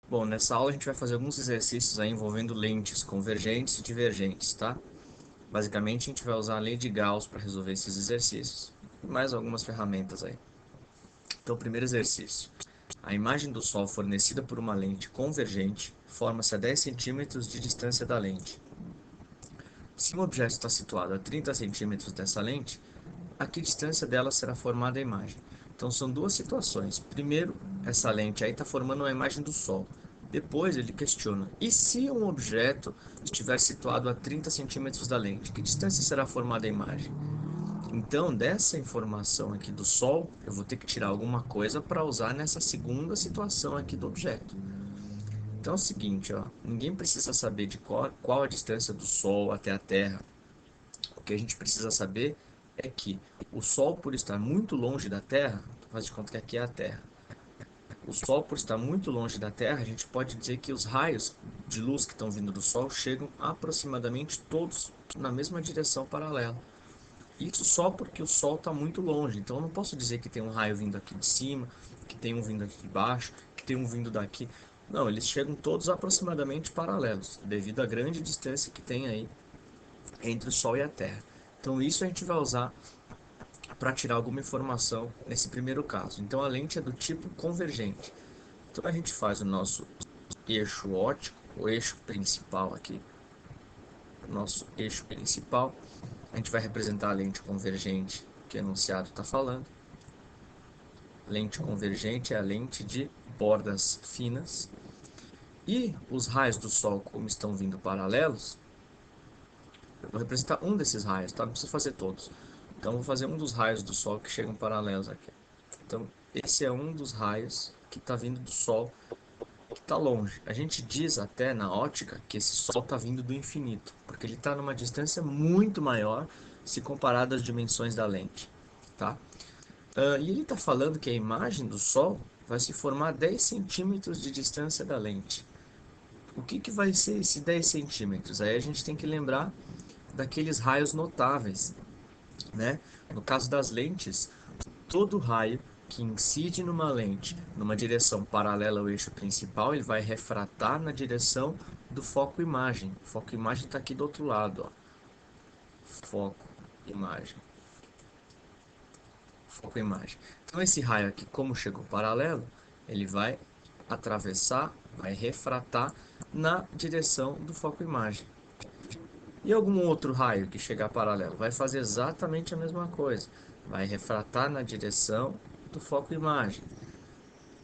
Bom, nessa aula a gente vai fazer alguns exercícios aí envolvendo lentes convergentes e divergentes, tá? Basicamente a gente vai usar a lei de Gauss para resolver esses exercícios e mais algumas ferramentas aí. Então, primeiro exercício. A imagem do Sol fornecida por uma lente convergente forma-se a 10 centímetros de distância da lente. Se um objeto está situado a 30 centímetros dessa lente, a que distância dela será formada a imagem? Então são duas situações. Primeiro, essa lente aí está formando uma imagem do Sol. Depois ele questiona, e se um objeto estiver situado a 30 centímetros da lente, que distância será formada a imagem? Então, dessa informação aqui do Sol, eu vou ter que tirar alguma coisa para usar nessa segunda situação aqui do objeto. Então é o seguinte, ó, ninguém precisa saber de qual a distância do Sol até a Terra. O que a gente precisa saber é que o Sol, por estar muito longe da Terra, faz de conta que aqui é a Terra. O Sol, por estar muito longe da Terra, a gente pode dizer que os raios de luz que estão vindo do Sol chegam aproximadamente todos na mesma direção paralela. Isso só porque o Sol está muito longe. Então eu não posso dizer que tem um raio vindo aqui de cima, que tem um vindo aqui de baixo, que tem um vindo daqui. Não, eles chegam todos aproximadamente paralelos, devido à grande distância que tem aí entre o Sol e a Terra. Então isso a gente vai usar para tirar alguma informação nesse primeiro caso. Então a lente é do tipo convergente. Então a gente faz o nosso eixo óptico, o eixo principal aqui, o nosso eixo principal. A gente vai representar a lente convergente que o enunciado está falando. Lente convergente é a lente de bordas finas. E os raios do Sol, como estão vindo paralelos, eu vou representar um desses raios, tá? Não preciso fazer todos. Então, vou fazer um dos raios do Sol que chegam paralelos aqui. Então, esse é um dos raios que está vindo do Sol, que está longe. A gente diz até na ótica que esse Sol está vindo do infinito, porque ele está numa distância muito maior se comparado às dimensões da lente, tá? E ele está falando que a imagem do Sol vai se formar a 10 centímetros de distância da lente. O que, que vai ser esse 10 centímetros? Aí a gente tem que lembrar daqueles raios notáveis, né? No caso das lentes, todo raio que incide numa lente numa direção paralela ao eixo principal, ele vai refratar na direção do foco-imagem. O foco-imagem está aqui do outro lado, ó. Foco-imagem. Foco-imagem. Então esse raio aqui, como chegou paralelo, ele vai atravessar, vai refratar na direção do foco-imagem. E algum outro raio que chegar paralelo vai fazer exatamente a mesma coisa. Vai refratar na direção do foco-imagem.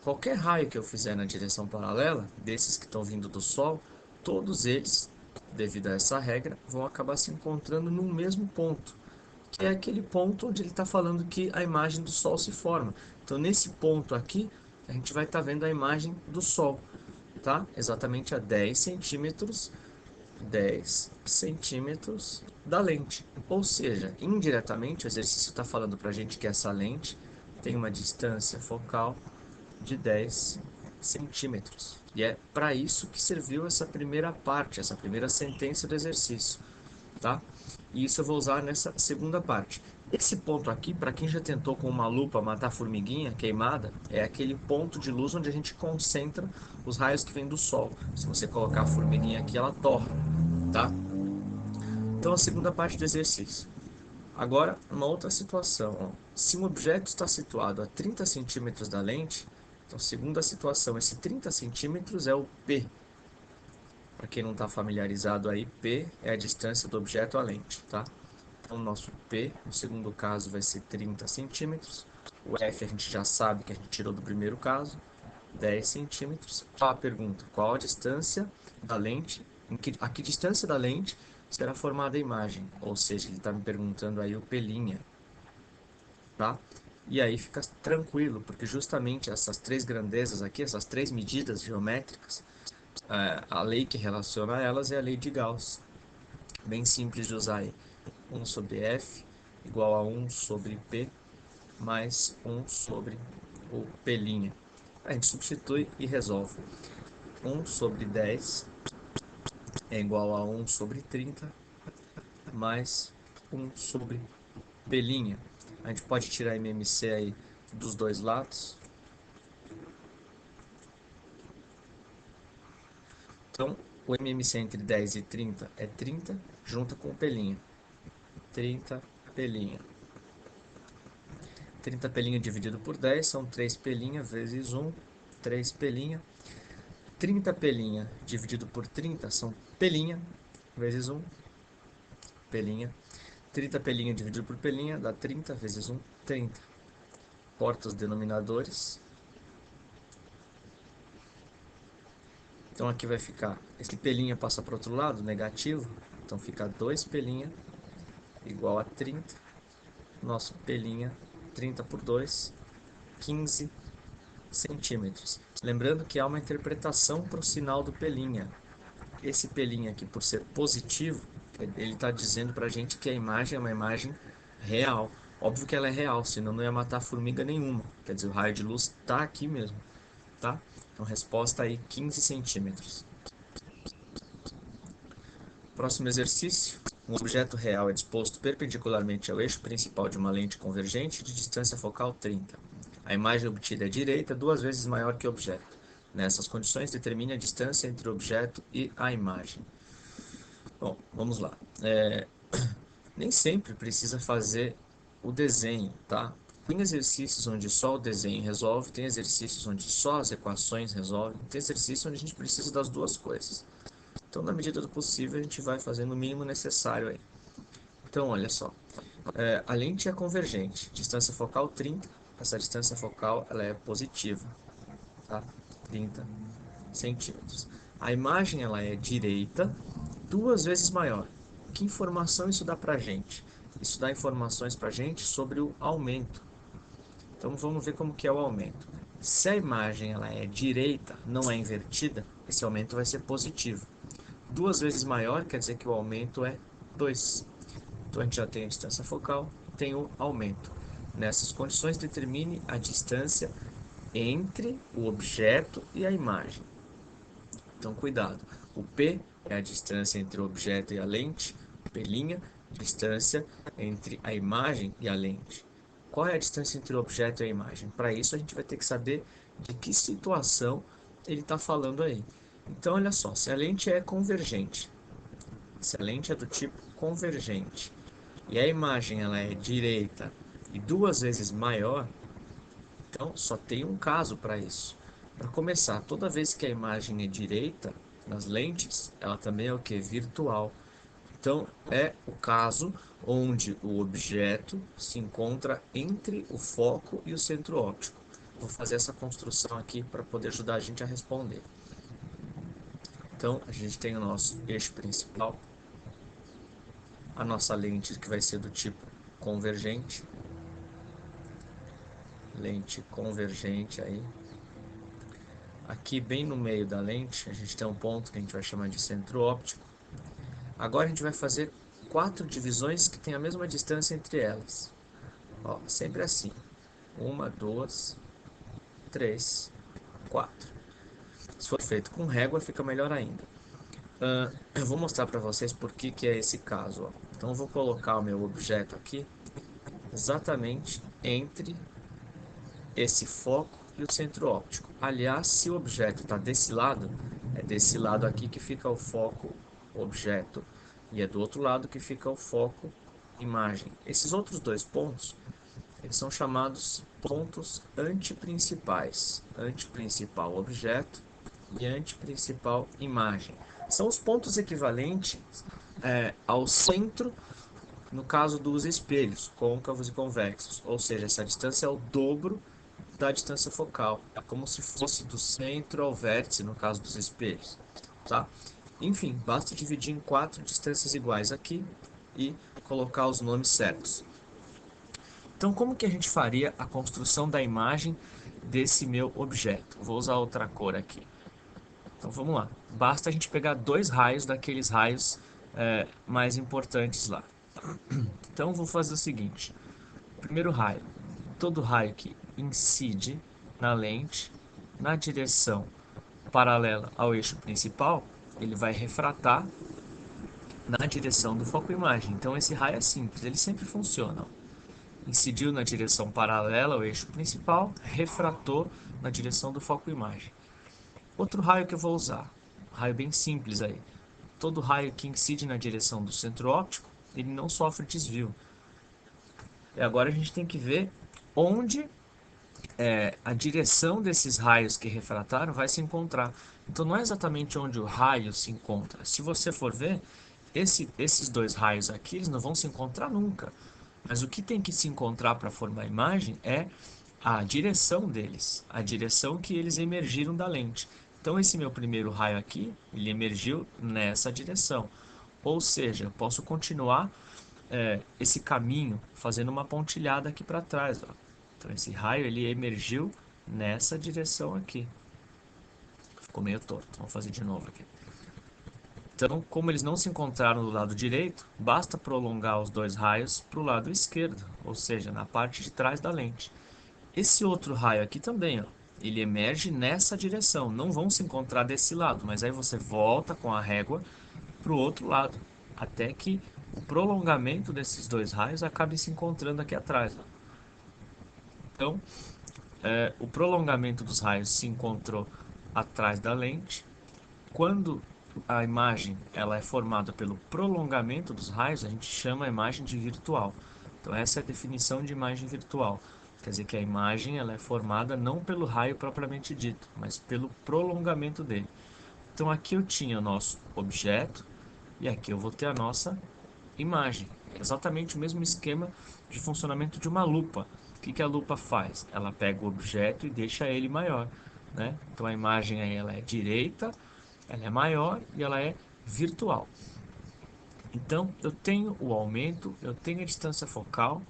Qualquer raio que eu fizer na direção paralela, desses que estão vindo do Sol, todos eles, devido a essa regra, vão acabar se encontrando no mesmo ponto, que é aquele ponto onde ele está falando que a imagem do Sol se forma. Então, nesse ponto aqui, a gente vai estar vendo a imagem do Sol, tá? Exatamente a 10 centímetros da lente. Ou seja, indiretamente, o exercício está falando para a gente que essa lente tem uma distância focal de 10 centímetros. E é para isso que serviu essa primeira parte, essa primeira sentença do exercício, tá? E isso eu vou usar nessa segunda parte. Esse ponto aqui, para quem já tentou com uma lupa matar formiguinha queimada, é aquele ponto de luz onde a gente concentra os raios que vêm do Sol. Se você colocar a formiguinha aqui, ela torra, tá? Então, a segunda parte do exercício. Agora, uma outra situação. Ó. Se um objeto está situado a 30 centímetros da lente, então, segunda situação, esse 30 centímetros é o P. Para quem não está familiarizado aí, P é a distância do objeto à lente, tá? Então, o nosso P, no segundo caso, vai ser 30 centímetros. O F a gente já sabe que a gente tirou do primeiro caso, 10 centímetros. A pergunta, qual a distância da lente, a que distância da lente será formada a imagem? Ou seja, ele está me perguntando aí o P', tá? E aí fica tranquilo, porque justamente essas três grandezas aqui, essas três medidas geométricas, a lei que relaciona elas é a lei de Gauss. Bem simples de usar aí. 1 sobre F igual a 1 sobre P mais 1 sobre o P'. A gente substitui e resolve. 1 sobre 10 é igual a 1 sobre 30 mais 1 sobre P'. A gente pode tirar MMC aí dos dois lados. Então, o MMC entre 10 e 30 é 30, junta com o pelinha. 30 pelinha. 30 pelinha dividido por 10 são 3 pelinha vezes 1, 3 pelinha. 30 pelinha dividido por 30 são pelinha vezes 1, pelinha. 30 pelinha dividido por pelinha dá 30 vezes 1, 30. Corta os denominadores. Então aqui vai ficar, esse pelinha passa para o outro lado, negativo. Então fica 2 pelinha igual a 30. Nosso pelinha, 30 por 2, 15 centímetros. Lembrando que há uma interpretação para o sinal do pelinha. Esse pelinha aqui, por ser positivo, ele está dizendo para a gente que a imagem é uma imagem real. Óbvio que ela é real, senão não ia matar formiga nenhuma. Quer dizer, o raio de luz está aqui mesmo, tá? Então, resposta aí, 15 centímetros. Próximo exercício. Um objeto real é disposto perpendicularmente ao eixo principal de uma lente convergente de distância focal 30. A imagem obtida é direita, 2 vezes maior que o objeto. Nessas condições, determine a distância entre o objeto e a imagem. Bom, vamos lá. Nem sempre precisa fazer o desenho, tá? Tem exercícios onde só o desenho resolve, tem exercícios onde só as equações resolvem, tem exercícios onde a gente precisa das duas coisas. Então, na medida do possível, a gente vai fazendo o mínimo necessário aí. Então, olha só. A lente é convergente, distância focal 30, essa distância focal ela é positiva, tá? 30 centímetros. A imagem ela é direita, 2 vezes maior. Que informação isso dá pra gente? Isso dá informações pra gente sobre o aumento. Então vamos ver como que é o aumento. Se a imagem ela é direita, não é invertida, esse aumento vai ser positivo. 2 vezes maior quer dizer que o aumento é 2. Então a gente já tem a distância focal, tem o aumento. Nessas condições, determine a distância entre o objeto e a imagem. Então, cuidado. O P é a distância entre o objeto e a lente. Pelinha, distância entre a imagem e a lente. Qual é a distância entre o objeto e a imagem? Para isso, a gente vai ter que saber de que situação ele está falando aí. Então, olha só, se a lente é convergente, se a lente é do tipo convergente e a imagem ela é direita e 2 vezes maior, então só tem um caso para isso. Para começar, toda vez que a imagem é direita, nas lentes, ela também é o que? Virtual. Então é o caso onde o objeto se encontra entre o foco e o centro óptico. Vou fazer essa construção aqui para poder ajudar a gente a responder. Então a gente tem o nosso eixo principal, a nossa lente que vai ser do tipo convergente, lente convergente aí. Aqui bem no meio da lente a gente tem um ponto que a gente vai chamar de centro óptico. Agora a gente vai fazer 4 divisões que têm a mesma distância entre elas. Ó, sempre assim. 1, 2, 3, 4. Se for feito com régua fica melhor ainda. Eu vou mostrar para vocês por que é esse caso. Ó. Então eu vou colocar o meu objeto aqui exatamente entre esse foco e o centro óptico. Aliás, se o objeto está desse lado, é desse lado aqui que fica o foco objeto e é do outro lado que fica o foco imagem. Esses outros dois pontos, eles são chamados pontos antiprincipais. Antiprincipal objeto e antiprincipal imagem. São os pontos equivalentes ao centro no caso dos espelhos, côncavos e convexos. Ou seja, essa distância é o dobro da distância focal. É como se fosse do centro ao vértice, no caso dos espelhos. Tá? Enfim, basta dividir em 4 distâncias iguais aqui e colocar os nomes certos. Então, como que a gente faria a construção da imagem desse meu objeto? Vou usar outra cor aqui. Então, vamos lá. Basta a gente pegar 2 raios daqueles raios mais importantes lá. Então, vou fazer o seguinte. Primeiro raio. Todo raio que incide na lente, na direção paralela ao eixo principal, ele vai refratar na direção do foco-imagem. Então, esse raio é simples, ele sempre funciona. Incidiu na direção paralela ao eixo principal, refratou na direção do foco-imagem. Outro raio que eu vou usar, raio bem simples aí. Todo raio que incide na direção do centro óptico, ele não sofre desvio. E agora a gente tem que ver onde a direção desses raios que refrataram vai se encontrar. Então não é exatamente onde o raio se encontra. Se você for ver, esses dois raios aqui, eles não vão se encontrar nunca. Mas o que tem que se encontrar para formar a imagem é a direção deles, a direção que eles emergiram da lente. Então esse meu primeiro raio aqui, ele emergiu nessa direção. Ou seja, eu posso continuar esse caminho fazendo uma pontilhada aqui para trás, ó. Então esse raio ele emergiu nessa direção aqui. Ficou meio torto, vamos fazer de novo aqui. Então, como eles não se encontraram do lado direito, basta prolongar os dois raios para o lado esquerdo, ou seja, na parte de trás da lente. Esse outro raio aqui também, ó, ele emerge nessa direção, não vão se encontrar desse lado, mas aí você volta com a régua para o outro lado, até que o prolongamento desses dois raios acabe se encontrando aqui atrás, ó. Então, o prolongamento dos raios se encontrou atrás da lente. Quando a imagem ela é formada pelo prolongamento dos raios, a gente chama a imagem de virtual. Então essa é a definição de imagem virtual. Quer dizer que a imagem ela é formada não pelo raio propriamente dito, mas pelo prolongamento dele. Então aqui eu tinha o nosso objeto e aqui eu vou ter a nossa imagem. Exatamente o mesmo esquema de funcionamento de uma lupa. O que a lupa faz? Ela pega o objeto e deixa ele maior, né? Então a imagem aí ela é direita, ela é maior e ela é virtual. Então eu tenho o aumento, eu tenho a distância focal,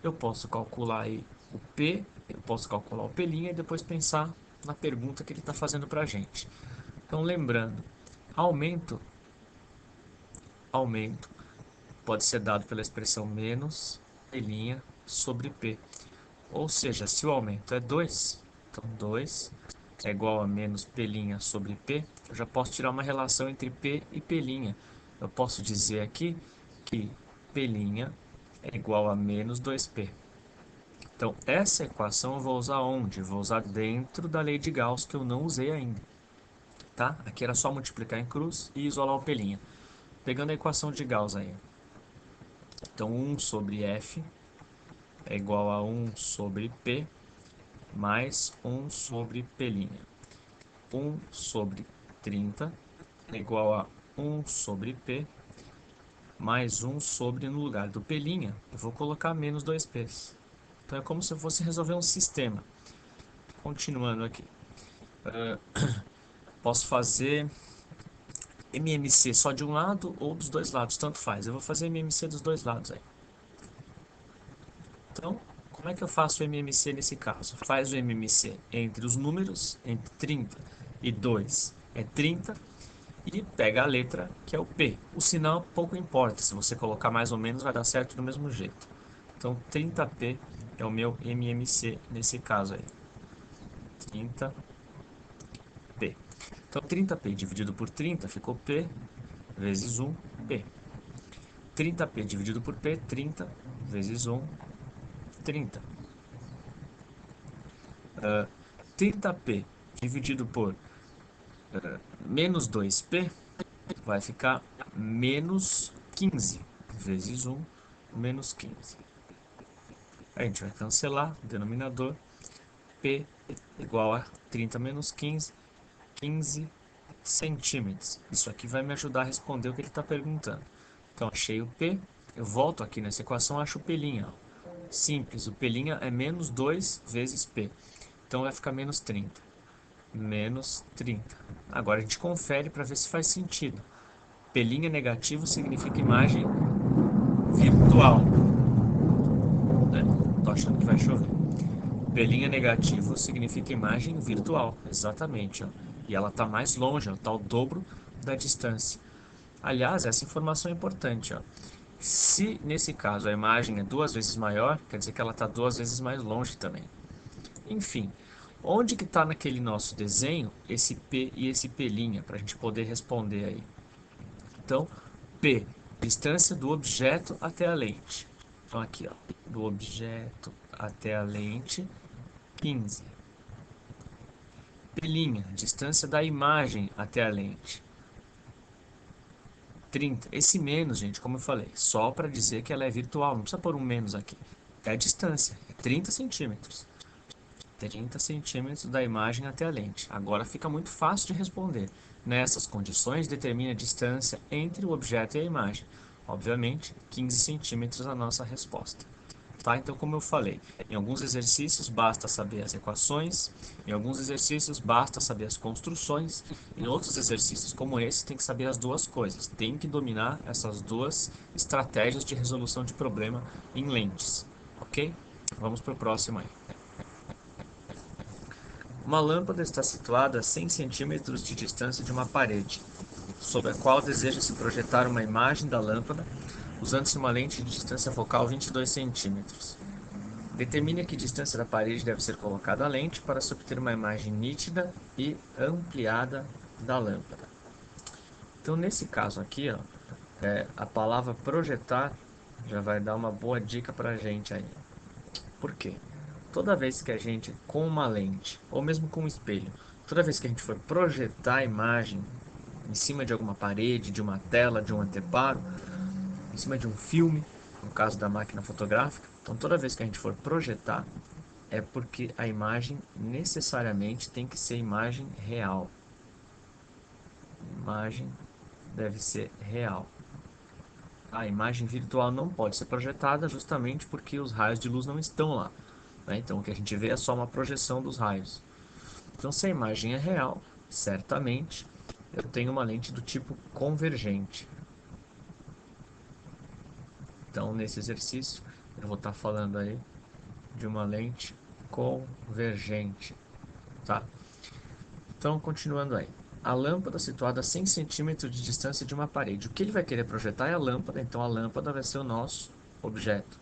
eu posso calcular aí o P, eu posso calcular o P' e depois pensar na pergunta que ele está fazendo para a gente. Então lembrando, aumento pode ser dado pela expressão menos P' sobre P. Ou seja, se o aumento é 2, então 2 é igual a menos P' sobre P, eu já posso tirar uma relação entre P e P'. Eu posso dizer aqui que P' é igual a menos 2P. Então, essa equação eu vou usar onde? Eu vou usar dentro da lei de Gauss, que eu não usei ainda. Tá? Aqui era só multiplicar em cruz e isolar o P'. Pegando a equação de Gauss aí. Então, 1 sobre F é igual a 1 sobre P mais 1 sobre P'. 1 sobre 30 é igual a 1 sobre P mais 1 sobre, no lugar do P', eu vou colocar menos 2P's. Então é como se eu fosse resolver um sistema. Continuando aqui. Posso fazer MMC só de um lado ou dos dois lados, tanto faz. Eu vou fazer MMC dos dois lados aí. Então, como é que eu faço o MMC nesse caso? Faz o MMC entre os números, entre 30 e 2 é 30, e pega a letra que é o P. O sinal pouco importa, se você colocar mais ou menos vai dar certo do mesmo jeito. Então 30P é o meu MMC nesse caso aí. 30P. Então 30P dividido por 30 ficou P vezes 1, P. 30P dividido por P, 30 vezes 1, 30. 30P dividido por menos 2P vai ficar menos 15 vezes 1, menos 15. A gente vai cancelar o denominador, P igual a 30 menos 15, 15 centímetros. Isso aqui vai me ajudar a responder o que ele está perguntando. Então, achei o P, eu volto aqui nessa equação, acho o P'. Simples, o P' é menos 2 vezes P. Então, vai ficar menos 30. Menos 30. Agora, a gente confere para ver se faz sentido. P' negativo significa imagem virtual. Tô achando que vai chover. P' negativo significa imagem virtual, exatamente, ó. E ela está mais longe, está ao dobro da distância. Aliás, essa informação é importante, ó. Se nesse caso a imagem é 2 vezes maior, quer dizer que ela está 2 vezes mais longe também. Enfim, onde que está naquele nosso desenho esse P e esse P', para a gente poder responder aí? Então, P, distância do objeto até a lente. Então aqui, ó, do objeto até a lente, 15. P', distância da imagem até a lente. 30. Esse menos, gente, como eu falei, só para dizer que ela é virtual, não precisa pôr um menos aqui. É a distância, é 30 centímetros. 30 centímetros da imagem até a lente. Agora fica muito fácil de responder. Nessas condições, determine a distância entre o objeto e a imagem. Obviamente, 15 centímetros a nossa resposta. Tá? Então, como eu falei, em alguns exercícios basta saber as equações, em alguns exercícios basta saber as construções, em outros exercícios como esse tem que saber as duas coisas, tem que dominar essas duas estratégias de resolução de problema em lentes, ok? Vamos para o próximo aí. Uma lâmpada está situada a 100 centímetros de distância de uma parede, sobre a qual deseja-se projetar uma imagem da lâmpada, usando-se uma lente de distância focal 22 centímetros. Determine a que distância da parede deve ser colocada a lente para se obter uma imagem nítida e ampliada da lâmpada. Então, nesse caso aqui, ó, a palavra projetar já vai dar uma boa dica para a gente aí. Por quê? Toda vez que a gente, com uma lente, ou mesmo com um espelho, toda vez que a gente for projetar a imagem em cima de alguma parede, de uma tela, de um anteparo, em cima de um filme, no caso da máquina fotográfica, então toda vez que a gente for projetar, é porque a imagem necessariamente tem que ser imagem real. Imagem deve ser real. A imagem virtual não pode ser projetada justamente porque os raios de luz não estão lá, né? Então o que a gente vê é só uma projeção dos raios. Então, se a imagem é real, certamente eu tenho uma lente do tipo convergente. Então, nesse exercício, eu vou estar falando aí de uma lente convergente, tá? Então, continuando aí. A lâmpada situada a 100 centímetros de distância de uma parede. O que ele vai querer projetar é a lâmpada, então a lâmpada vai ser o nosso objeto.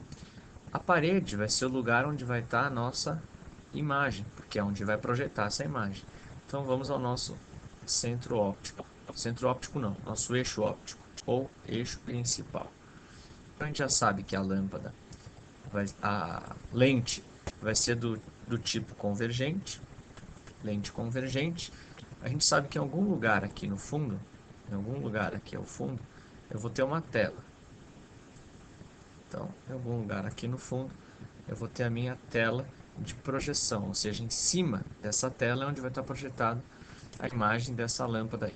A parede vai ser o lugar onde vai estar a nossa imagem, porque é onde vai projetar essa imagem. Então vamos ao nosso centro óptico. Centro óptico não, nosso eixo óptico, ou eixo principal. Então a gente já sabe que a lâmpada, a lente vai ser do tipo convergente, lente convergente. A gente sabe que em algum lugar aqui no fundo, em algum lugar aqui ao fundo, eu vou ter uma tela. Então, em algum lugar aqui no fundo, eu vou ter a minha tela de projeção, ou seja, em cima dessa tela é onde vai estar projetada a imagem dessa lâmpada aí.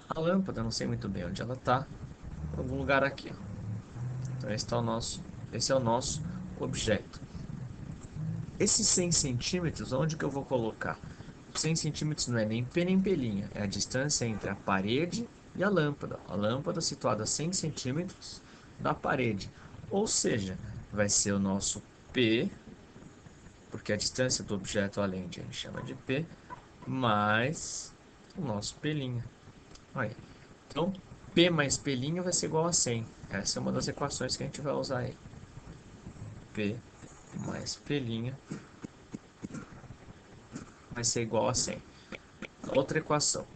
A lâmpada, não sei muito bem onde ela está, em algum lugar aqui. Então, esse é o nosso objeto. Esses 100 centímetros, onde que eu vou colocar? 100 centímetros não é nem pé nem pelinha, é a distância entre a parede e a lâmpada. A lâmpada situada a 100 centímetros da parede. Ou seja, vai ser o nosso P, porque a distância do objeto à lente a gente chama de P, mais o nosso pelinho. Aí. Então, P mais pelinho vai ser igual a 100. Essa é uma das equações que a gente vai usar aí. P mais pelinho vai ser igual a 100. Outra equação.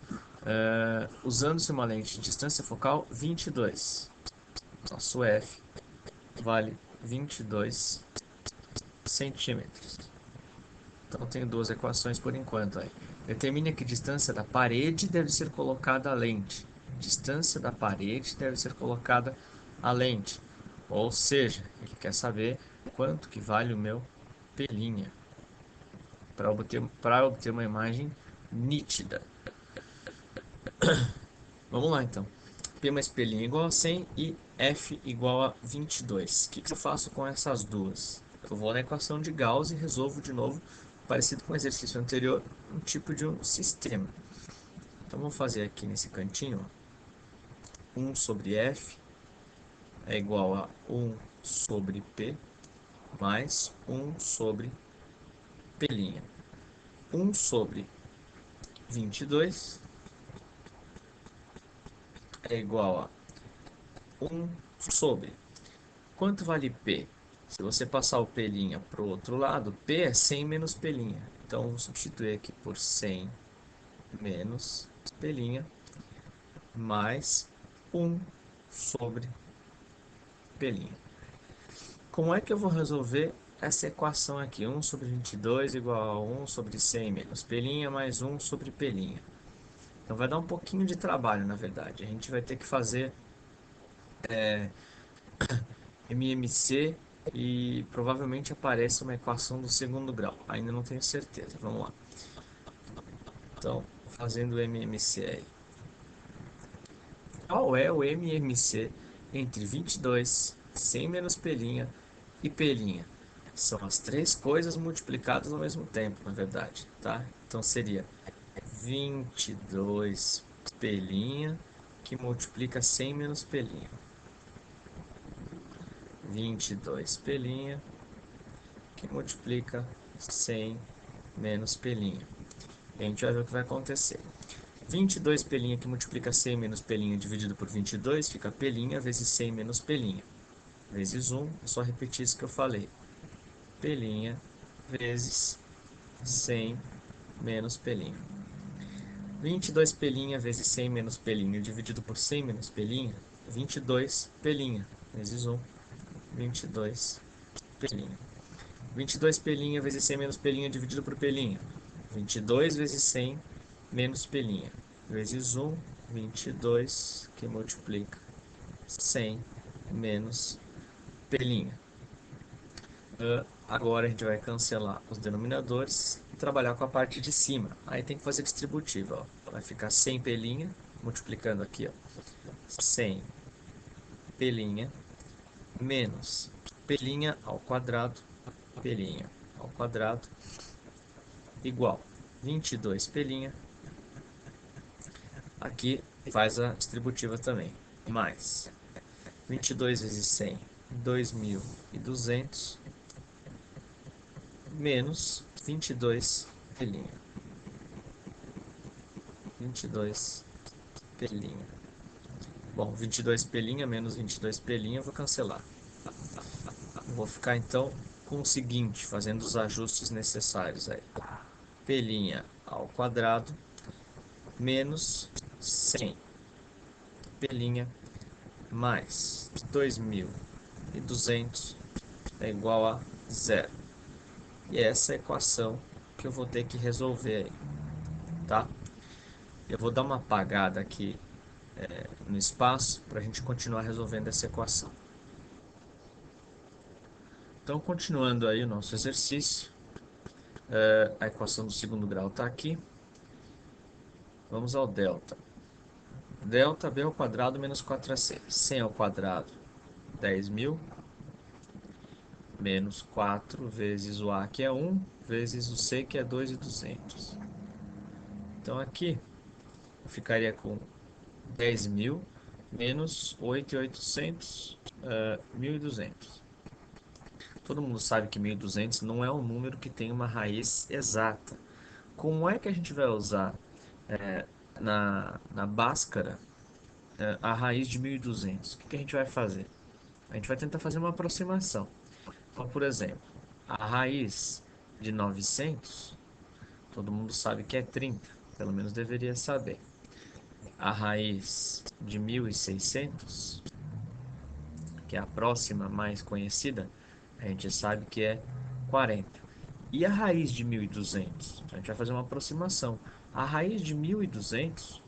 Usando-se uma lente de distância focal 22. Nosso F vale 22 centímetros. Então, tenho duas equações por enquanto aí. Determine a que distância da parede deve ser colocada a lente. Distância da parede deve ser colocada a lente. Ou seja, ele quer saber quanto que vale o meu pelinha para obter uma imagem nítida. Vamos lá, então. P mais P' igual a 100 e F igual a 22. O que eu faço com essas duas? Eu vou na equação de Gauss e resolvo de novo, parecido com o exercício anterior, um tipo de um sistema. Então, vamos fazer aqui nesse cantinho, ó, 1 sobre F é igual a 1 sobre P mais 1 sobre P'. 1 sobre 22 é igual a 1 sobre. Quanto vale P? Se você passar o P' para o outro lado, P é 100 menos P'. Então, vou substituir aqui por 100 menos P' mais 1 sobre P'. Como é que eu vou resolver essa equação aqui? 1 sobre 22 igual a 1 sobre 100 menos P' mais 1 sobre P'. Então vai dar um pouquinho de trabalho, na verdade. A gente vai ter que fazer MMC e provavelmente apareça uma equação do segundo grau. Ainda não tenho certeza. Vamos lá. Então, fazendo o MMC aí. Qual é o MMC entre 22, 100 menos pelinha e pelinha? São as três coisas multiplicadas ao mesmo tempo, na verdade, tá? Então seria 22 pelinha que multiplica 100 menos pelinha. 22 pelinha que multiplica 100 menos pelinha. E a gente vai ver o que vai acontecer. 22 pelinha que multiplica 100 menos pelinha dividido por 22 fica pelinha vezes 100 menos pelinha. Vezes 1, é só repetir isso que eu falei. Pelinha vezes 100 menos pelinha. 22 pelinha vezes 100 menos pelinha dividido por 100 menos pelinha, 22 pelinha vezes 1, 22 pelinha. 22 pelinha vezes 100 menos pelinha dividido por pelinha, 22 vezes 100 menos pelinha, vezes 1, 22, que multiplica 100 menos pelinha. Agora a gente vai cancelar os denominadores e trabalhar com a parte de cima. Aí tem que fazer distributiva, ó. Vai ficar 100 pelinha, multiplicando aqui, ó, 100 pelinha menos pelinha ao quadrado igual 22 pelinha. Aqui faz a distributiva também, mais 22 vezes 100, 2.200, menos 22 pelinha. 22 pelinha. Bom, 22 pelinha menos 22 pelinha eu vou cancelar. Vou ficar então com o seguinte, fazendo os ajustes necessários aí. Pelinha ao quadrado menos 100 pelinha mais 2.200 é igual a zero. E essa é a equação que eu vou ter que resolver aí, tá? Eu vou dar uma apagada aqui no espaço para a gente continuar resolvendo essa equação. Então, continuando aí o nosso exercício, a equação do segundo grau está aqui. Vamos ao delta. Delta B ao quadrado menos 4AC. 100 ao quadrado, 10.000, menos 4 vezes o A, que é 1, vezes o C, que é 2.200. Então, aqui, eu ficaria com 10.000 menos 8.800, 1.200. Todo mundo sabe que 1.200 não é um número que tem uma raiz exata. Como é que a gente vai usar na Bhaskara a raiz de 1.200? O que a gente vai fazer? A gente vai tentar fazer uma aproximação. Então, por exemplo, a raiz de 900, todo mundo sabe que é 30, pelo menos deveria saber. A raiz de 1.600, que é a próxima mais conhecida, a gente sabe que é 40. E a raiz de 1.200? A gente vai fazer uma aproximação. A raiz de 1.200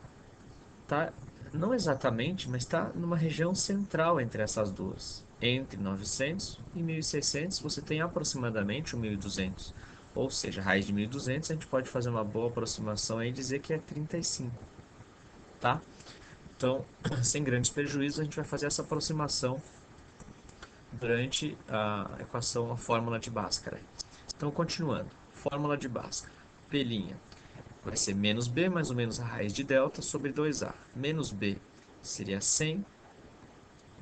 tá, não exatamente, mas está numa região central entre essas duas. Entre 900 e 1.600, você tem aproximadamente o 1.200. Ou seja, a raiz de 1.200, a gente pode fazer uma boa aproximação aí e dizer que é 35, tá? Então, sem grandes prejuízos, a gente vai fazer essa aproximação durante a equação, a fórmula de Bhaskara. Então, continuando. Fórmula de Bhaskara. Pelinha vai ser menos b mais ou menos a raiz de delta sobre 2a. Menos b seria 100,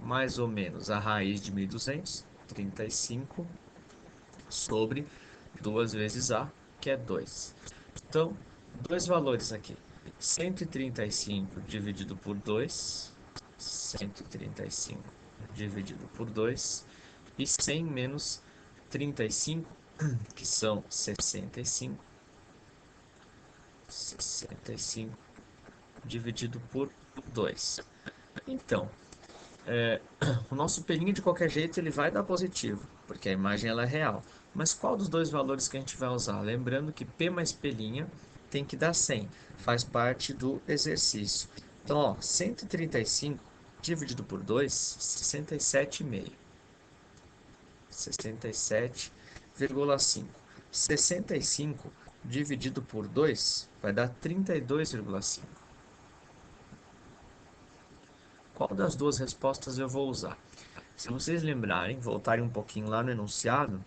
mais ou menos a raiz de 1.200, 35, sobre 2 vezes a, que é 2. Então, dois valores aqui. 135 dividido por 2, 135 dividido por 2, e 100 menos 35, que são 65, 65 dividido por 2. Então, o nosso pelinho de qualquer jeito ele vai dar positivo, porque a imagem ela é real. Mas qual dos dois valores que a gente vai usar? Lembrando que P mais pelinha tem que dar 100. Faz parte do exercício. Então, ó, 135 dividido por 2, 67,5. 67,5. 65 dividido por 2 vai dar 32,5. Qual das duas respostas eu vou usar? Se vocês lembrarem, voltarem um pouquinho lá no enunciado,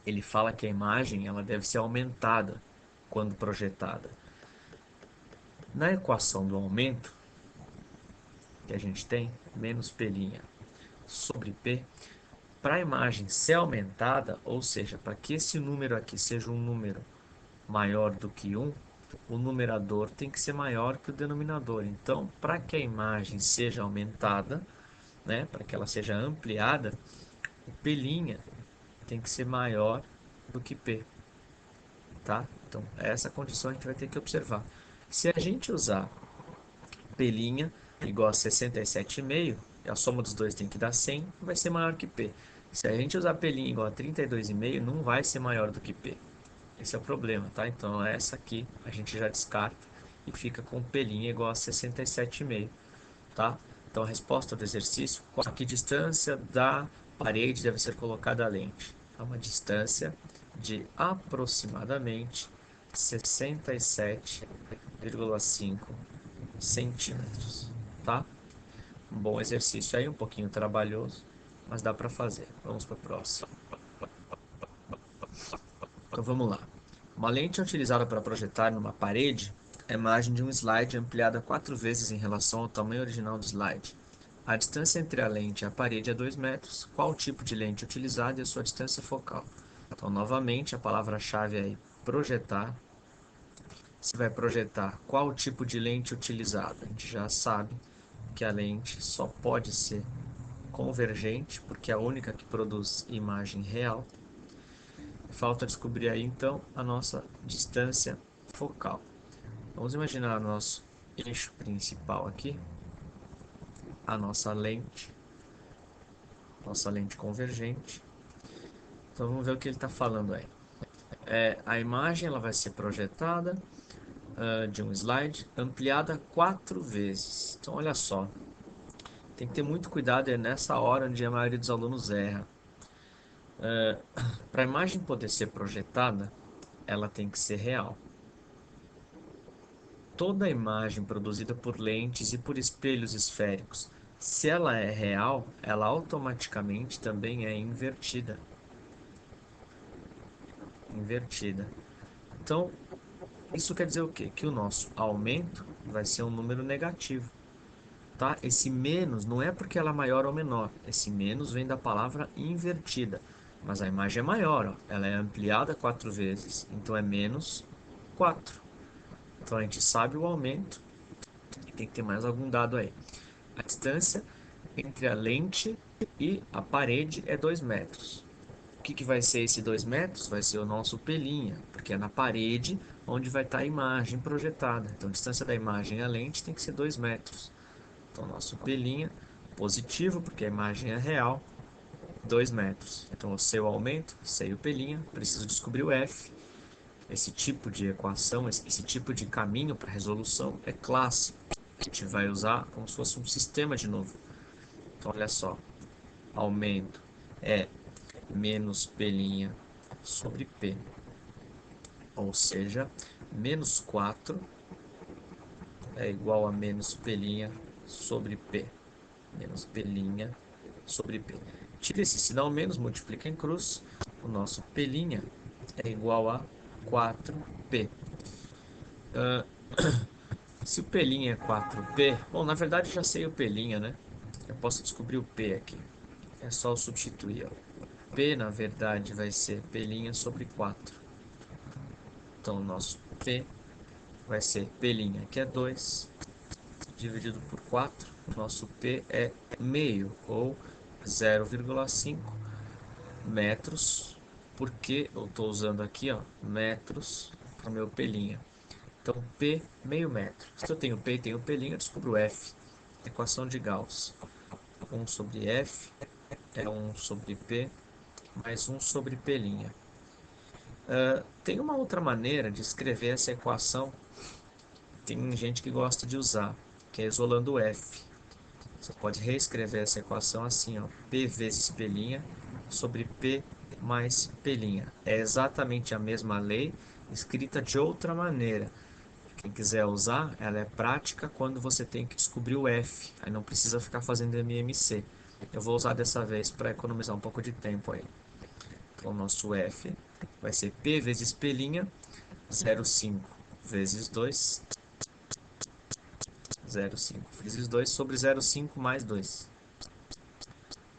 ele fala que a imagem ela deve ser aumentada quando projetada. Na equação do aumento, que a gente tem, menos P' sobre P, para a imagem ser aumentada, ou seja, para que esse número aqui seja um número maior do que 1, o numerador tem que ser maior que o denominador. Então, para que a imagem seja aumentada, né, para que ela seja ampliada, o P' tem que ser maior do que P, tá? Então, essa condição a gente vai ter que observar. Se a gente usar P' igual a 67,5, e a soma dos dois tem que dar 100, vai ser maior que P. Se a gente usar P' igual a 32,5, não vai ser maior do que P. Esse é o problema, tá? Então, essa aqui a gente já descarta e fica com P' igual a 67,5, tá? Então, a resposta do exercício, a que distância da parede deve ser colocada a lente? É uma distância de aproximadamente 67,5 centímetros, tá? Um bom exercício aí, um pouquinho trabalhoso, mas dá para fazer. Vamos para o próximo. Então vamos lá. Uma lente é utilizada para projetar numa parede a imagem de um slide ampliada 4 vezes em relação ao tamanho original do slide. A distância entre a lente e a parede é 2 metros. Qual o tipo de lente utilizada e a sua distância focal? Então, novamente, a palavra-chave é projetar. Se vai projetar qual o tipo de lente utilizada, a gente já sabe que a lente só pode ser convergente, porque é a única que produz imagem real. Falta descobrir aí então a nossa distância focal. Vamos imaginar nosso eixo principal aqui, a nossa lente convergente. Então vamos ver o que ele está falando aí. A imagem ela vai ser projetada de um slide ampliada 4 vezes. Então olha só, tem que ter muito cuidado, é nessa hora onde a maioria dos alunos erra. Para a imagem poder ser projetada, ela tem que ser real. Toda imagem produzida por lentes e por espelhos esféricos, se ela é real, ela automaticamente também é invertida. Então, isso quer dizer o quê? Que o nosso aumento vai ser um número negativo, tá? Esse menos não é porque ela é maior ou menor. Esse menos vem da palavra invertida. Mas a imagem é maior, ó. Ela é ampliada 4 vezes, então é menos 4. Então a gente sabe o aumento e tem que ter mais algum dado aí. A distância entre a lente e a parede é 2 metros. O que vai ser esse 2 metros? Vai ser o nosso P', porque é na parede onde vai estar a imagem projetada. Então a distância da imagem à lente tem que ser 2 metros. Então nosso P' positivo, porque a imagem é real, 2 metros. Então eu sei o aumento, sei o P', preciso descobrir o F. Esse tipo de equação, esse tipo de caminho para resolução é clássico. A gente vai usar como se fosse um sistema de novo. Então olha só, aumento é menos P' sobre P. Ou seja, menos 4 é igual a menos P' sobre P. Menos P' sobre P. Tira esse sinal menos, multiplica em cruz. O nosso P' é igual a 4P. Se o P' é 4P, bom, na verdade já sei o P', né? Eu posso descobrir o P aqui. É só eu substituir, ó. P, na verdade, vai ser P' sobre 4. Então, o nosso P vai ser P', que é 2, dividido por 4. O nosso P é meio, ou 0,5 metros, porque eu estou usando aqui, ó, metros para o meu P'. Então, P, meio metro. Se eu tenho P e tenho P', eu descubro o F. Equação de Gauss. 1 sobre F é 1 sobre P, mais 1 sobre P'. Tem uma outra maneira de escrever essa equação, tem gente que gosta de usar, que é isolando o f. Você pode reescrever essa equação assim, ó, P vezes P' sobre P mais P'. É exatamente a mesma lei, escrita de outra maneira. Quem quiser usar, ela é prática quando você tem que descobrir o F. Aí não precisa ficar fazendo MMC. Eu vou usar dessa vez para economizar um pouco de tempo aí. Então, o nosso F vai ser P vezes P', 0,5 vezes 2, 0,5 vezes 2 sobre 0,5 mais 2.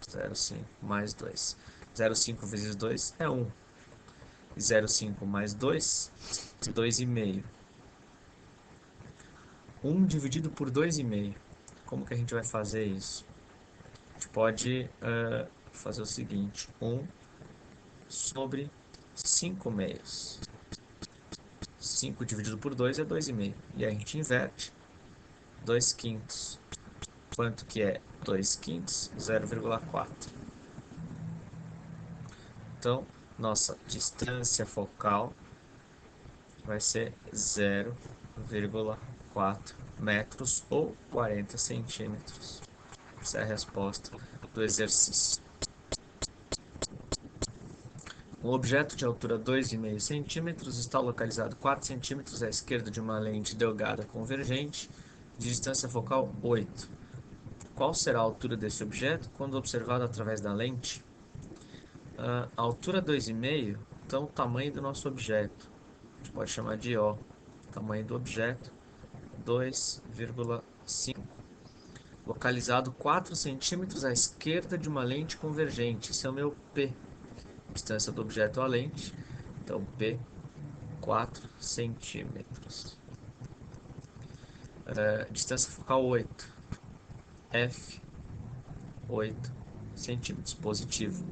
0,5 mais 2. 0,5 vezes 2 é 1. E 0,5 mais 2, 2,5. 1 dividido por 2,5. Como que a gente vai fazer isso? A gente pode fazer o seguinte. 1 sobre 5 meios. 5 dividido por 2 é 2,5. E aí a gente inverte. 2 quintos. Quanto que é 2 quintos? 0,4. Então, nossa distância focal vai ser 0,4 metros ou 40 centímetros. Essa é a resposta do exercício. Um objeto de altura 2,5 centímetros está localizado 4 centímetros à esquerda de uma lente delgada convergente de distância focal 8. Qual será a altura desse objeto quando observado através da lente? A altura 2,5, então o tamanho do nosso objeto. A gente pode chamar de O. Tamanho do objeto 2,5. Localizado 4 centímetros à esquerda de uma lente convergente. Esse é o meu P. Distância do objeto à lente. Então, P, 4 centímetros. Distância focal 8. F, 8 centímetros. Positivo.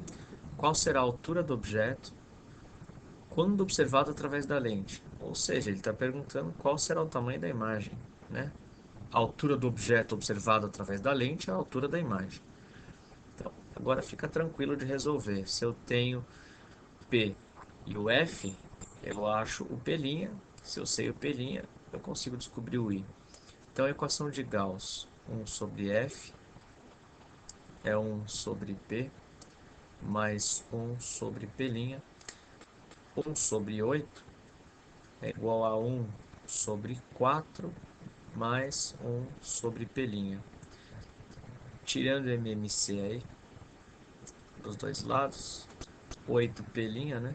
Qual será a altura do objeto quando observado através da lente? Ou seja, ele está perguntando qual será o tamanho da imagem, né? A altura do objeto observado através da lente é a altura da imagem. Então, agora fica tranquilo de resolver. Se eu tenho P e o F, eu acho o P'. Se eu sei o P', eu consigo descobrir o I. Então, a equação de Gauss, 1 sobre F é 1 sobre P mais 1 sobre P'. 1 sobre 8 é igual a 1 sobre 4 mais 1 sobre P'. Tirando MMC aí, dos dois lados, 8P', né?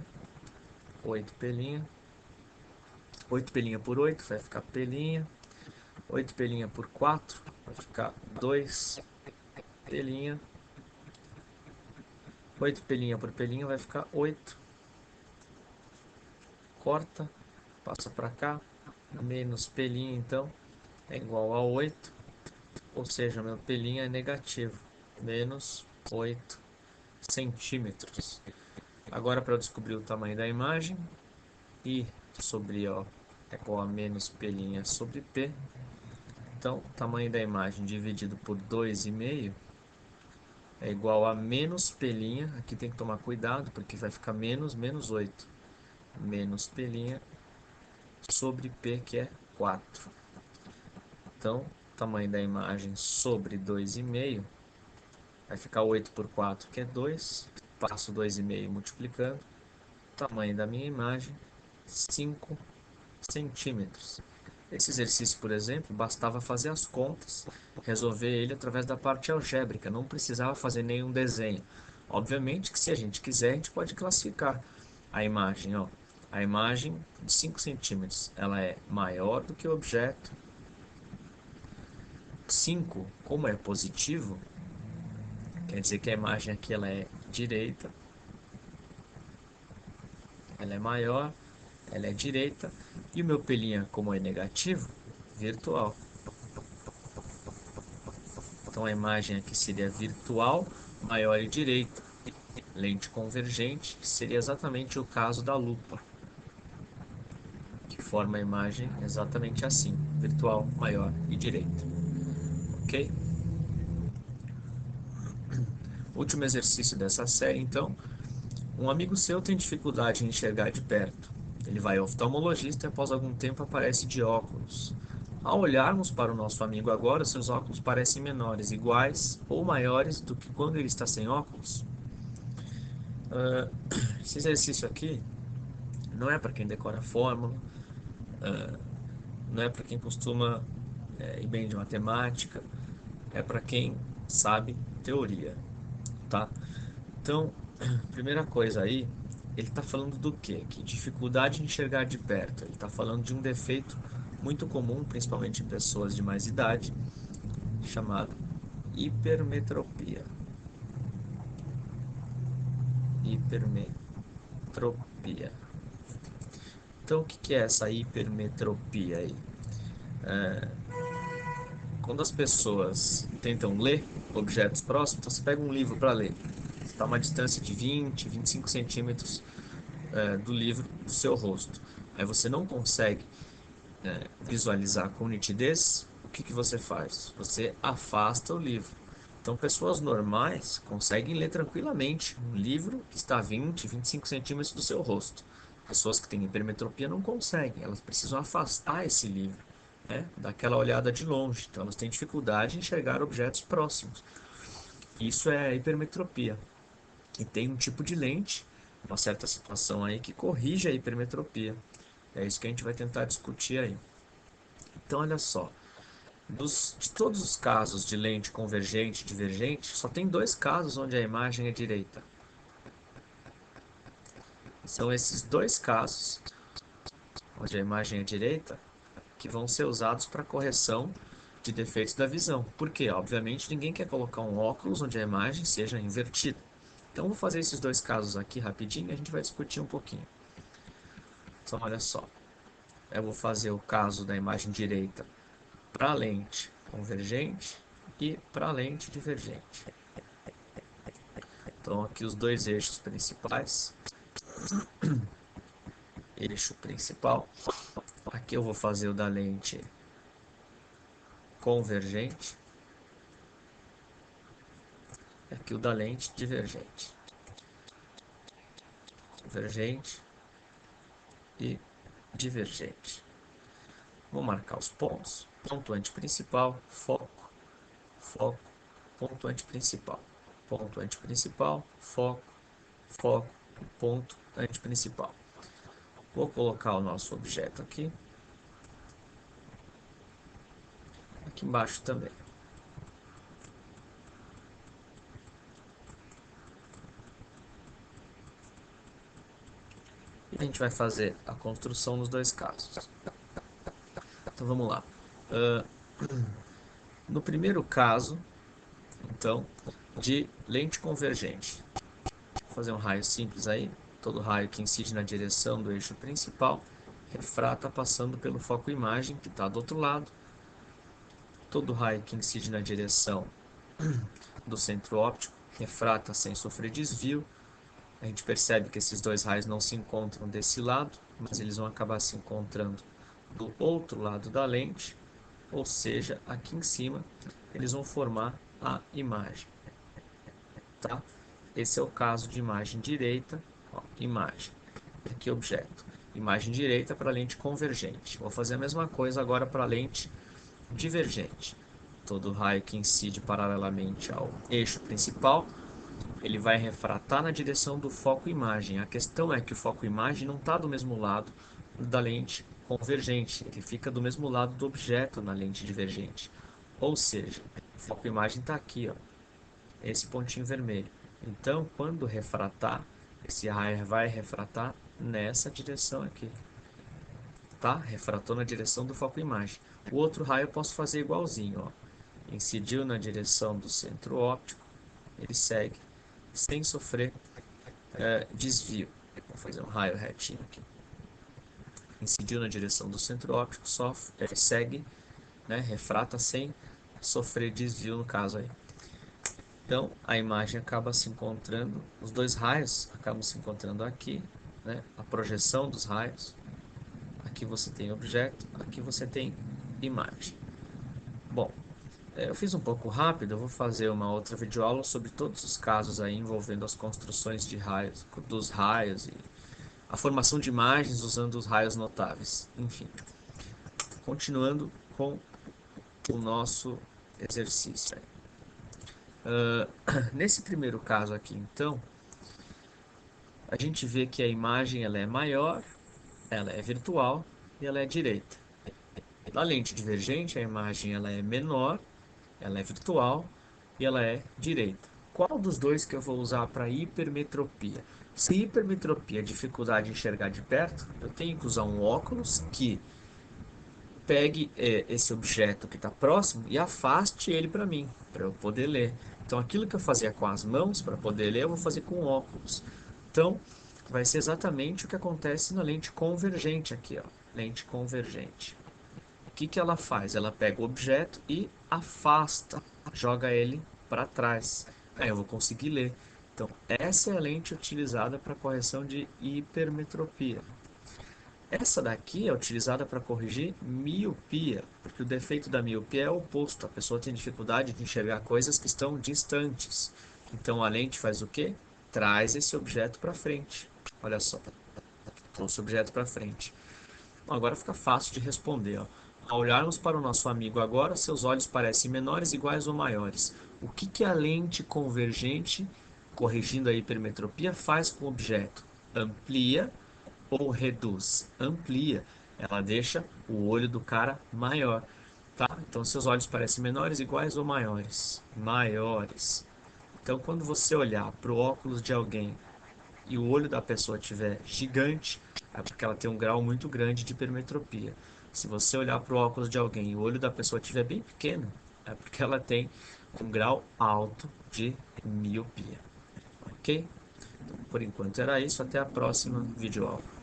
8P'. 8P' por 8 vai ficar P'. 8P' por 4 vai ficar 2P'. 8P' por P' vai ficar 8. Corta, passa para cá. Menos P', então, é igual a 8. Ou seja, meu P' é negativo. Menos 8 centímetros. Agora, para descobrir o tamanho da imagem, I sobre O é igual a menos P' sobre P. Então, o tamanho da imagem dividido por 2,5 é igual a menos P'. Aqui tem que tomar cuidado, porque vai ficar menos 8. Menos P' sobre P, que é 4. Então, o tamanho da imagem sobre 2,5 vai ficar 8 por 4, que é 2. Passo 2,5 multiplicando. O tamanho da minha imagem, 5 centímetros. Esse exercício, por exemplo, bastava fazer as contas, resolver ele através da parte algébrica, não precisava fazer nenhum desenho. Obviamente que se a gente quiser, a gente pode classificar a imagem. Ó. A imagem de 5 centímetros, ela é maior do que o objeto. 5, como é positivo, quer dizer que a imagem aqui ela é direita, ela é maior, ela é direita, e o meu P', como é negativo, virtual. Então a imagem aqui seria virtual, maior e direita. Lente convergente seria exatamente o caso da lupa, que forma a imagem exatamente assim, virtual, maior e direita. Ok? Último exercício dessa série, então. Um amigo seu tem dificuldade em enxergar de perto. Ele vai ao oftalmologista e após algum tempo aparece de óculos. Ao olharmos para o nosso amigo agora, seus óculos parecem menores, iguais ou maiores do que quando ele está sem óculos. Ah, esse exercício aqui não é para quem decora a fórmula, não é para quem costuma ir bem de matemática, é para quem sabe teoria, tá? Então, primeira coisa aí, ele está falando do quê? Que dificuldade de enxergar de perto. Ele está falando de um defeito muito comum, principalmente em pessoas de mais idade, chamado hipermetropia. Hipermetropia. Então, o que que é essa hipermetropia aí? Quando as pessoas tentam ler objetos próximos, então você pega um livro para ler. Você está a uma distância de 20, 25 centímetros do livro do seu rosto. Aí você não consegue visualizar com nitidez. O que que você faz? Você afasta o livro. Então, pessoas normais conseguem ler tranquilamente um livro que está a 20, 25 centímetros do seu rosto. Pessoas que têm hipermetropia não conseguem, elas precisam afastar esse livro, né, daquela olhada de longe. Então, elas têm dificuldade em enxergar objetos próximos. Isso é hipermetropia. E tem um tipo de lente, uma certa situação aí, que corrige a hipermetropia. É isso que a gente vai tentar discutir aí. Então, olha só. De todos os casos de lente convergente e divergente, só tem dois casos onde a imagem é direita. São esses dois casos, onde a imagem é direita, que vão ser usados para correção de defeitos da visão. Por quê? Obviamente, ninguém quer colocar um óculos onde a imagem seja invertida. Então, vou fazer esses dois casos aqui rapidinho e a gente vai discutir um pouquinho. Então, olha só. Eu vou fazer o caso da imagem direita para a lente convergente e para a lente divergente. Então, aqui os dois eixos principais. Eixo principal. Aqui eu vou fazer o da lente convergente. Aqui o da lente divergente. Convergente e divergente. Vou marcar os pontos. Ponto antiprincipal, foco, foco, ponto antiprincipal. Ponto antiprincipal, foco, foco, ponto antiprincipal. Vou colocar o nosso objeto aqui. Aqui embaixo também. E a gente vai fazer a construção nos dois casos. Então vamos lá. No primeiro caso, então, de lente convergente. Vou fazer um raio simples aí. Todo raio que incide na direção do eixo principal refrata passando pelo foco imagem que está do outro lado. Todo raio que incide na direção do centro óptico refrata sem sofrer desvio. A gente percebe que esses dois raios não se encontram desse lado, mas eles vão acabar se encontrando do outro lado da lente, ou seja, aqui em cima, eles vão formar a imagem, tá? Esse é o caso de imagem direita, ó, imagem, aqui objeto, imagem direita para lente convergente. Vou fazer a mesma coisa agora para lente divergente. Todo raio que incide paralelamente ao eixo principal, ele vai refratar na direção do foco imagem. A questão é que o foco imagem não está do mesmo lado da lente convergente, ele fica do mesmo lado do objeto na lente divergente. Ou seja, o foco imagem está aqui, ó, esse pontinho vermelho. Então, quando refratar, esse raio vai refratar nessa direção aqui, tá? Refratou na direção do foco imagem. O outro raio eu posso fazer igualzinho, ó. Incidiu na direção do centro óptico, ele segue sem sofrer desvio. Vou fazer um raio retinho aqui. Incidiu na direção do centro óptico, segue, né, refrata sem sofrer desvio no caso aí. Então, a imagem acaba se encontrando, os dois raios acabam se encontrando aqui, né, a projeção dos raios. Aqui você tem objeto, aqui você tem imagem. Bom, Eu fiz um pouco rápido, eu vou fazer uma outra videoaula sobre todos os casos aí envolvendo as construções de raios, dos raios e a formação de imagens usando os raios notáveis. Enfim, continuando com o nosso exercício. Nesse primeiro caso aqui, então, a gente vê que a imagem ela é maior, ela é virtual e ela é direita. Na lente divergente, a imagem ela é menor, ela é virtual e ela é direita. Qual dos dois que eu vou usar para hipermetropia? Se hipermetropia é dificuldade de enxergar de perto, eu tenho que usar um óculos que pegue esse objeto que está próximo e afaste ele para mim, para eu poder ler. Então, aquilo que eu fazia com as mãos para poder ler, eu vou fazer com óculos. Então, vai ser exatamente o que acontece na lente convergente aqui, ó, lente convergente. O que que ela faz? Ela pega o objeto e afasta, joga ele para trás. Aí eu vou conseguir ler. Então, essa é a lente utilizada para correção de hipermetropia. Essa daqui é utilizada para corrigir miopia, porque o defeito da miopia é o oposto. A pessoa tem dificuldade de enxergar coisas que estão distantes. Então a lente faz o quê? Traz esse objeto para frente. Olha só, trouxe o objeto para frente. Bom, agora fica fácil de responder. Ó. Ao olharmos para o nosso amigo agora, seus olhos parecem menores, iguais ou maiores. O que que a lente convergente, corrigindo a hipermetropia, faz com o objeto? Amplia ou reduz? Amplia. Ela deixa o olho do cara maior, tá? Então seus olhos parecem menores, iguais ou maiores? Maiores. Então quando você olhar para o óculos de alguém e o olho da pessoa estiver gigante, é porque ela tem um grau muito grande de hipermetropia. Se você olhar para o óculos de alguém e o olho da pessoa estiver bem pequeno, é porque ela tem um grau alto de miopia. Ok? Por enquanto era isso. Até a próxima videoaula.